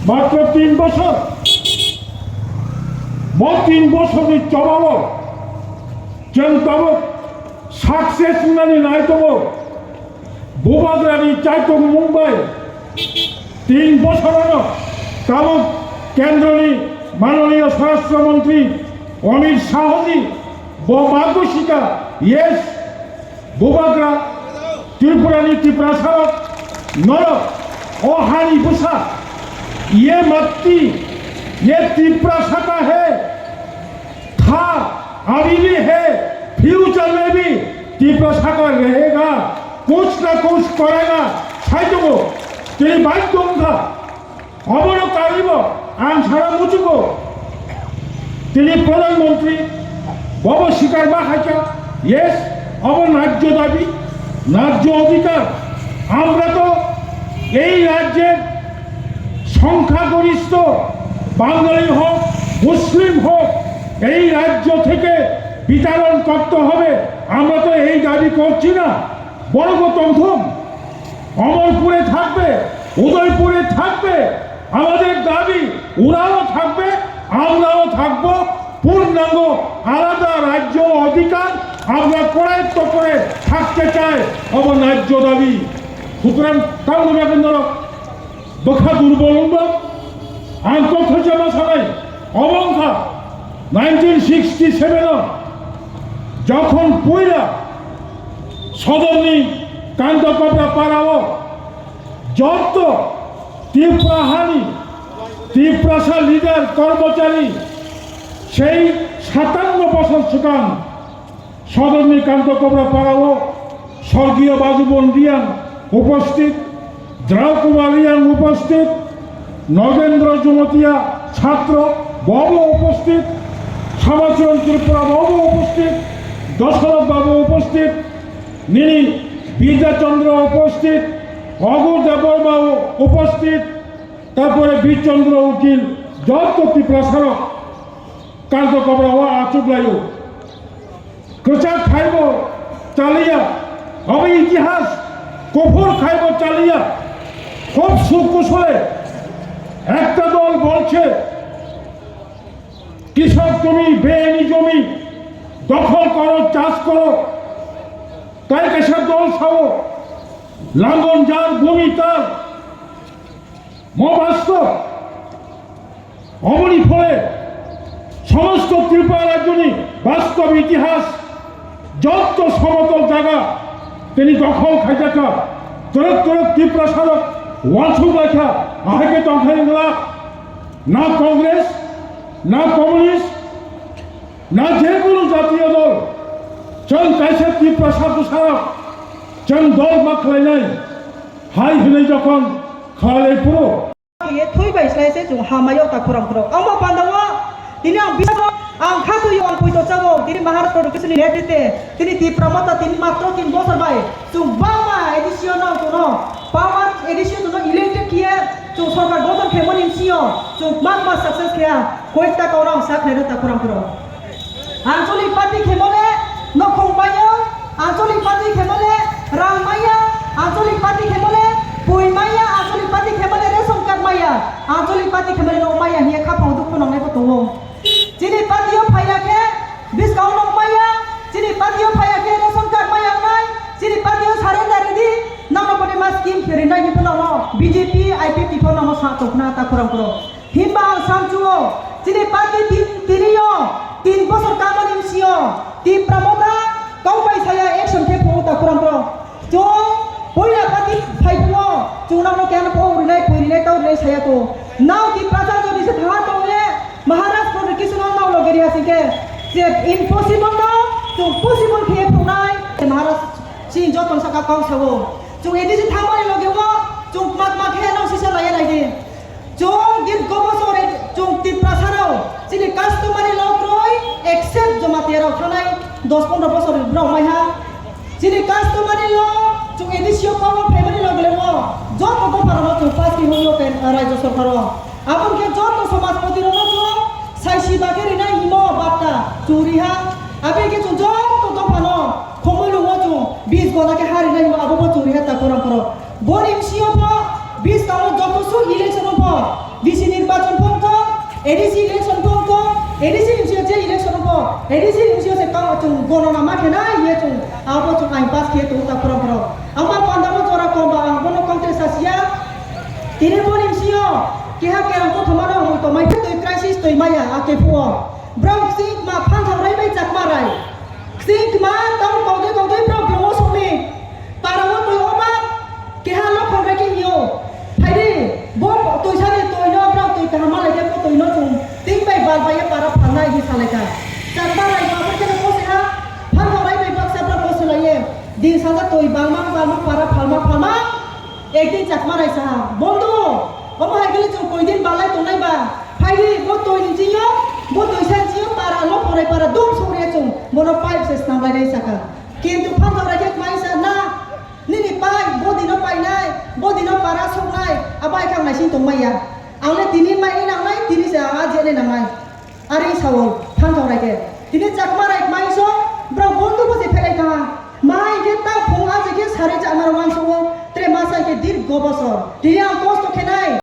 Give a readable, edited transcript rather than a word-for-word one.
মাত্র 3 বছর 3 বছরের চবাব যেন তব সাকসেস নানি নাই তব বুবাগ্রানি চাইতো মুম্বাই 3 বছর তব কেন্দ্রনি মাননীয় স্বরাষ্ট্রমন্ত্রী অমিত শাহজি মার্গশিকা ইয়েস বুবাগ্রা त्रिपुरानी त्रिप्रासारक नर ओहानी बुसा ये मत्ती ये त्रिप्रासा का है था अभी भी है फ्यूचर में भी त्रिप्रासा का रहेगा कुछ ना कुछ करेगा साइतो को तेरी बाइक दूंगा अमर कारिब आम छाड़ा मुचुको तेरी प्रधानमंत्री बाबा शिकार बाहाचा यस अब राज्य दाबी ন্যায্য অধিকার আমরা তো এই রাজ্যের সংখ্যাগরিষ্ঠ বাঙালি হোক মুসলিম হোক এই রাজ্য থেকে বিতরণ করতে হবে আমরা তো এই দাবি করছি না বড় প্রথম অমরপুরে থাকবে উদয়পুরে থাকবে আমাদের দাবি ওরাও থাকবে আমরাও থাকবো পূর্ণাঙ্গ আলাদা রাজ্য অধিকার আমরা করায়ত্ত করে থাকতে চাই আমার ন্যায্য দাবি সুতরাং কারণ কেন্দ্র দক্ষা দুর্বলম্ব আন্তর্জাতিক মাসালাই অবংখা 1967 যখন পয়লা সদরনি কান্দকপড়া পাড়াও যত তীব্রাহানি তীব্রাসা লিডার কর্মচারী সেই 57 বছর সুকান সদরনি কান্তকপড়া পাড়াও স্বর্গীয় বাজুবন রিয়াং উপস্থিত দ্রাউ কুমার রিয়াং উপস্থিত নগেন্দ্র জুমতিয়া ছাত্র বাবু উপস্থিত শ্যামাচরণ ত্রিপুরা বাবু উপস্থিত দশরথ বাবু উপস্থিত নীনি বিদ্যাচন্দ্র উপস্থিত অগুর দেববাবু উপস্থিত তারপরে বীরচন্দ্র উকিল যত প্রসারক কান্তকপড়া ও আচুকলায়ু প্রচার খাইব চালিয়া হবে ইতিহাস কফর খাইব চালিয়া খুব সুকুশলে একটা দল বলছে কৃষক তুমি বেআইনি জমি দখল করো চাষ করো তাই কেসের দল খাবো লাঙ্গন যার ভূমি তার মবাস্তব অমনি ফলে সমস্ত ত্রিপুরা রাজ্যনি বাস্তব ইতিহাস যত সমতল জায়গা তিনি দখল খাইজাকা তরক তরক ত্রিপুরা সারক ওয়ানসুক লেখা আহেকে তংখাইলা না কংগ্রেস না কমিউনিস্ট না যে কোনো জাতীয় দল চল কাইসে ত্রিপুরা সারক চল দল মা খাইনাই হাই হলে যখন খালাই পুরো ये थोई बाइसलाय से जों हामायो ता खुराम खुरो आमा पांदावा तिनी आं बिसागो आं खातु यो आं पुइतो चागो तिनी महाराष्ट्र किसनि नेतृत्वे तिनी ति प्रमोता तिनी मात्र 3 बছর बाय जों बामा एडिशन न जों पावा एडिशन जों इलेक्टेड किए जों सरकार गठन खेमन इमसियो जों मा सक्सेस किया कोइता कौरां साखने ता खुराम खुरो आंचलिक पार्टी खेमने नखंबायो आंचलिक पार्टी खेमने रांगमाया आंचलिक पार्टी खेमने पुइमाया आंचलिक पार्टी खेमने रेशन कार्ड माया आंचलिक पार्टी खेमने नो माया हिया खापाव दुखु नंनाय बतंगो जिनि पार्टीयाव फायाखे बिसकाव नं माया जिनि पार्टीयाव फायाखे रेशन कार्ड माया नाय जिनि पार्टीयाव सारेन्डार रेडी नानो बने मा स्कीम फेरिनाय नि फनाव बीजेपी आईपीपी फनाव सा तखना ता खुराम खुरो हिमबा सामजुओ जिनि पार्टी तिनियो 3 বছর কামান इमसियो ति प्रमोदा गावबाय साया एक्शन थे फो ता खुराम खुरो जो पहिला पार्टी फाइबो चुनाव केन पौरिनाय फैरिनाय तावरिनाय सायाको नाव ति प्रचार जदि से थाहा तौले महाराष्ट्र किसुन नाव लगेरि हासिके जे इम्पॉसिबल न जो पॉसिबल खे फुनाय महाराष्ट्र सि जतन सका काउसावो जो एदिसे थामाय लगेवो जो मात खे नाव सिसा लाय लायदि जो गिर गबसरे जो ति प्रचाराव जिनि कास्टमारि लक्रय एक्सेप्ट जमातेराव थानाय 10-15 বছর ब्रह्मायहा जिनि कास्टमारि ल जो एडिसियो पावर फैमिली लगलेवो जत तो पारनो जो पास की होयो पेन राज्य सरकार आपन के जत समाजपति रनो जो साइसी बागेरि ना हिमो बाटा चोरिहा आबे के जो जत तो पानो खमलु वो जो 20 गोला के हारि ना हिमो आबो चोरिहा ता करम करो बोन एमसीओ पो 20 तानो जत सु इलेक्शन पो ডিসি নির্বাচন পর্যন্ত এডিসি ইলেকশন পর্যন্ত এডিসি ইউসিও যে ইলেকশন হবো এডিসি ইউসিও সে কাউ চুং গণনা মাঠে নাই ইয়ে চুং আবো চুং আই পাস কে তুং তা পুরো পুরো আমার পান্দামো জরা কমবা কোনো কন্টেস্টাসিয়া তিনি বলিম সিও কিহা কেরাম তো থমানো হই তো মাই তুই ক্রাইসিস তুই মায়া আকে ফুও ব্রাউ সিক মা ফান থামরাই বাই চাক মারাই সিক মা তাও কংদে ব্রাউ ব্রমো সমি পারাও তুই ওমা কিহা লো ফংরাই কি ইও ফাইদি বো তুই সারি তুই নো ব্রাউ তুই কাহা মালাই কে তুই নো চুং তিং বাই বাল বাই পারা ফানাই হি সালেকা চাক মারাই মা কে নো কোসে হা ফান থামরাই বাই বাক সাবরা কোসে লাইয়ে দিন সাজা তুই বালমা পারা ফালমা একদিন চাক মারাই সাহা বন্ধু Bố hai cái chồng cùi điên bà lại tụi này bà Phải đi bố tôi nhìn chi nhó Bố tôi xem chi nhó Para lốc vào đây para đúng xuống đây chồng Bố nó phải sẽ nằm lại đây saka Kiên tụ phát vào đây chết máy sa na Nini pai bố đi nó pai này Bố đi nó para xuống này À bai khang này xin tụi mày à Áo này tini mai nang này Tini sẽ á dễ lên nang này Ari sao phát vào đây kìa Tini chak marai mai so Bro bố tôi bố sẽ phải đây thằng Mai cái tao phung á sẽ cái sari chak marai wang so Tre masa cái dir go bosor Tini ang kos to kenai